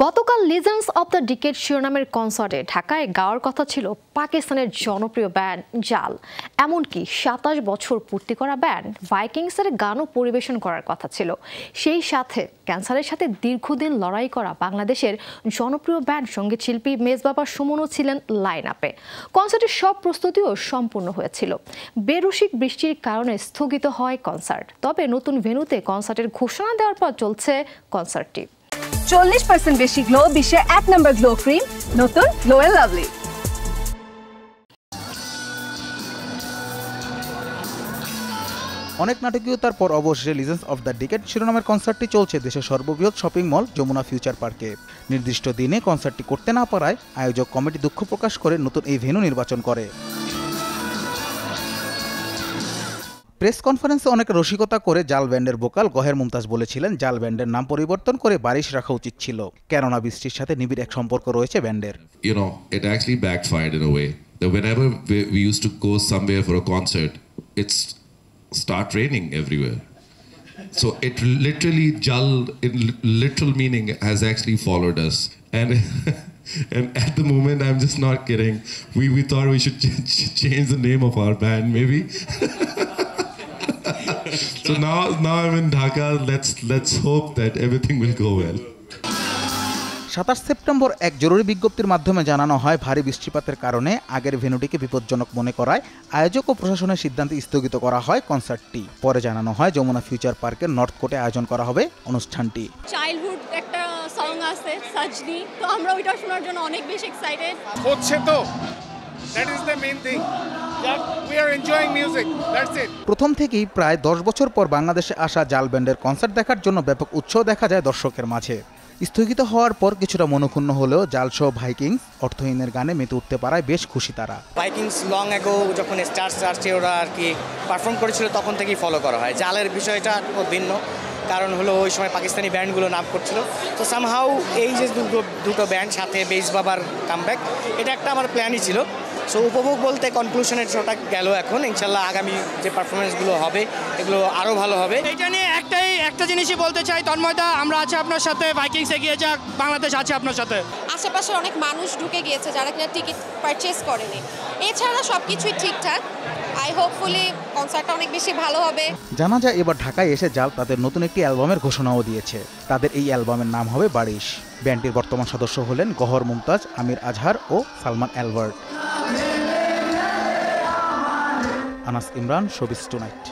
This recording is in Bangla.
গতকাল লিজেন্ডস অব দ্য ডিকেড শিরোনামের কনসার্টে ঢাকায় গাওয়ার কথা ছিল পাকিস্তানের জনপ্রিয় ব্যান্ড জাল। এমনকি ২৭ বছর পূর্তি করা ব্যান্ড ভাইকিংসের গানও পরিবেশন করার কথা ছিল। সেই সাথে ক্যান্সারের সাথে দীর্ঘদিন লড়াই করা বাংলাদেশের জনপ্রিয় ব্যান্ড সঙ্গীত শিল্পী মেজবাবা সুমনও ছিলেন লাইন আপে। কনসার্টের সব প্রস্তুতিও সম্পূর্ণ হয়েছিল। বেরসিক বৃষ্টির কারণে স্থগিত হয় কনসার্ট। তবে নতুন ভেন্যুতে কনসার্টের ঘোষণা দেওয়ার পর চলছে কনসার্টটি। 40% বেশি গ্লো, বিশ্বের 1 নম্বর গ্লো ক্রিম, নতুন গ্লো এন্ড লাভলি। অনেক নাটকীয়তার পর অবশেষে লিজেন্ডস অফ দ্য ডিকেড শিরোনামের কনসার্টটি চলছে দেশের সর্ববৃহৎ শপিং মল যমুনা ফিউচার পার্কে। নির্দিষ্ট দিনে কনসার্টটি করতে না পারায় আয়োজক কমিটি দুঃখ প্রকাশ করে নতুন এই ভেন্যু নির্বাচন করে। প্রেস কনফারেন্সে অনেক রসিকতা করে জাল ব্যান্ডের ভোকাল গহের মুমতাজ বলেছিলেন জাল ব্যান্ডের নাম পরিবর্তন করে বারিশ রাখা উচিত ছিল, কেননা বৃষ্টির সাথে নিবিড় এক সম্পর্ক রয়েছে ব্যান্ডের। You know, it actually backfired in a way that whenever we used to go somewhere for a concert, it's start raining everywhere. So it literally jal in literal meaning has actually followed us, and and at the moment I'm just not kidding. We thought we should change the name of our band maybe. So now I'm in Dhaka. Let's hope that everything will go well. ২৭ September এক জরুরি বিজ্ঞপ্তির মাধ্যমে জানানো হয় ভারী বৃষ্টিপাতের কারণে আগের ভেন্যুটিকে বিপজ্জনক মনে করায় আয়োজক ও প্রশাসনের সিদ্ধান্তে স্থগিত করা হয় কনসার্টটি। পরে জানানো হয় যমুনা ফিউচার পার্কের নর্থ কোর্টে আয়োজন করা হবে অনুষ্ঠানটি। চাইল্ডহুড একটা সং আছে সাজনি, তো আমরা ওইটা শোনার জন্য অনেক বেশি এক্সাইটেড হচ্ছে। তো that is the main thing, we are enjoying music, that's it. প্রথম থেকেই প্রায় 10 বছর পর বাংলাদেশে আসা জাল ব্যান্ডের কনসার্ট দেখার জন্য ব্যাপক উৎসাহ দেখা যায় দর্শকের মাঝে। স্থগিত হওয়ার পর কিছুটা মনক্ষুণ্ণ হলেও জাল শো ভাইকিংস অর্থহীনের গানে মেতে উঠতে পারায় বেশ খুশি তারা। ভাইকিংস লং অ্যাগো যখন স্টার সার্চে ওরা আর কি পারফর্ম করেছিল তখন থেকেই ফলো করা হয়। জালের বিষয়টা ভিন্ন, কারণ হলো ওই সময় পাকিস্তানি ব্যান্ডগুলো নাম করছিল। তো সামহাউ এই যে দুটো ব্যান্ড সাথে বেস বাবার কামব্যাক, এটা একটা আমার প্ল্যানই ছিল। সো উপভোগ বলতে কনক্লুশনের শোটা গেল। এখন ইনশাল্লাহ আগামী যে পারফরমেন্সগুলো হবে এগুলো আরও ভালো হবে। এটা নিয়ে একটা জিনিসই বলতে চাই, তন্ময়দা আমরা আছি আপনার সাথে, ভাইকিংস এগিয়ে যাক, বাংলাদেশ আছে আপনার সাথে। আশেপাশে অনেক মানুষ ঢুকে গিয়েছে যারা কিনা টিকিট পারচেজ করেনি। এছাড়া সব কিছুই ঠিকঠাক। আই হোপফুলি কনসার্টটা অনেক বেশি ভালো হবে। জানা যায় এবার ঢাকায় এসে জাল তাদের নতুন একটি অ্যালবামের ঘোষণাও দিয়েছে। তাদের এই অ্যালবামের নাম হবে বারিশ। ব্যান্ডটির বর্তমান সদস্য হলেন গহর মুমতাজ, আমির আজহার ও Salman Albert. Anas Imran, showbiz tonight.